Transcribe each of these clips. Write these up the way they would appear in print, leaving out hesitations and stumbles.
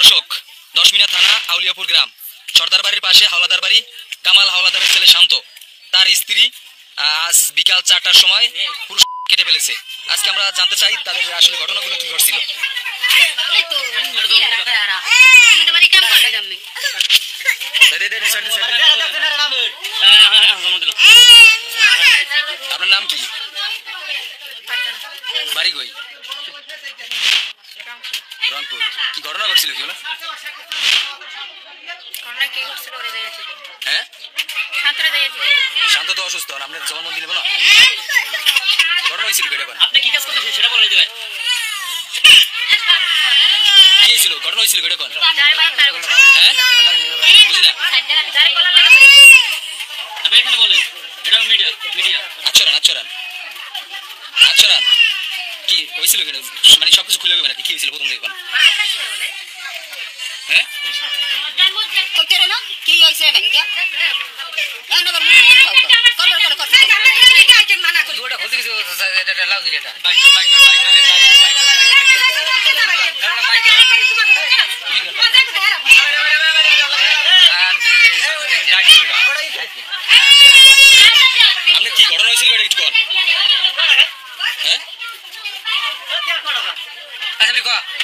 দর্শক, 10 মিনা থানা, আউলিয়াপুর গ্রাম, সর্দার বাড়ির পাশে হাওলাদার বাড়ি। কামাল হাওলাদারের ছেলে শান্ত, তার স্ত্রী আজ বিকাল 4টার সময় পুরুষ কেটে ফেলেছে। আজকে আমরা জানতে চাই তাদের আসলে ঘটনাগুলো কি ঘটছিল। আপনার নাম কি? বাড়ি কই? রংপুর। কি ঘটনা ঘটছিল? কি হলো? হ্যাঁ, শান্ত তো অসুস্থ, আপনার জবানবন্দি নেব না? ঘটনা হয়েছিল কেটে? আপনি কি কাজ করতেছেন সেটা বলে দেবেন। কি হয়েছিল? ঘটনা হয়েছিল কেটে? কোন? হ্যাঁ, বুঝি না। আপনি এখানে বলেন, এটা মিডিয়া। আচ্ছরান কি হয়েছিল কেন? মানে সবকিছু খুলে গেবে নাকি? কি হয়েছিল প্রথম থেকে? কোন? হ্যাঁ, কি হয়েছে? আপনার কি ঘটনা হয়েছিল কেটে? কিছু কোন? হ্যাঁ,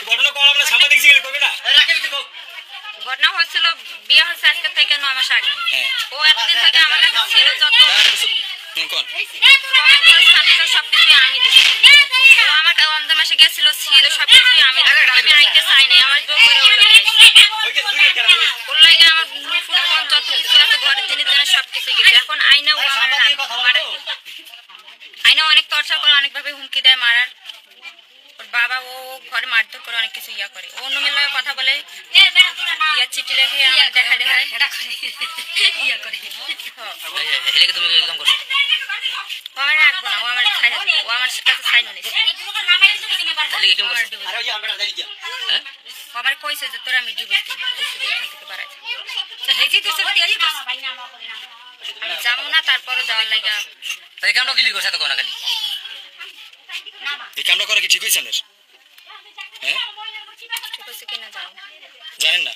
ঘটনা কোন? আপনার সাংবাদিক জিজ্ঞেস করবে না? ঘটনা হয়েছিল, বিয়ে হয়েছে আজকে থেকে 9 মাস আগে। ও একদিন থেকে আমার কাছে ছিল যত সবকিছুই আমি দিচ্ছি। ও আমার রমজান মাসে গেছিল, ছিল সবকিছুই আমি আইতে চাই নাই, আমার জোর করে ওর লাগে আমার ফুল ফোন যত ঘরের জিনিস জানে সবকিছু গেছে। এখন আইনা অনেক টর্চার করে, অনেকভাবে হুমকি দেয় মারার। ওর বাবা ও ঘরে মারধর করে, অনেক কিছু ইয়া করে। ও অন্য মেয়ের কথা বলে, ইয়া চিঠি লেখে আমার দেখা ইয়া করে। ও আমার রাখবো না, ও আমার ছাইনা দিবে, ও আমার কাছে ছাইনো নেই। ও আমার কইছে যে তোরা আমি ডিভোর্স দিই, এখান থেকে বাড়াই। আমি যাবো না, তারপরে যাওয়ার লাগা এই কামটা কি লিখো সাথে কোন খালি? এই কামটা করা কি ঠিক হইছে না? হ্যাঁ, ঠিক আছে কিনা জানেন না?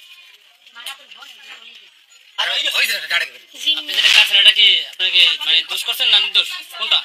আর ওই যে গাড়ি আপনি যেটা কাছেন এটা কি আপনাকে মানে দোষ করছেন না নির্দোষ কোনটা?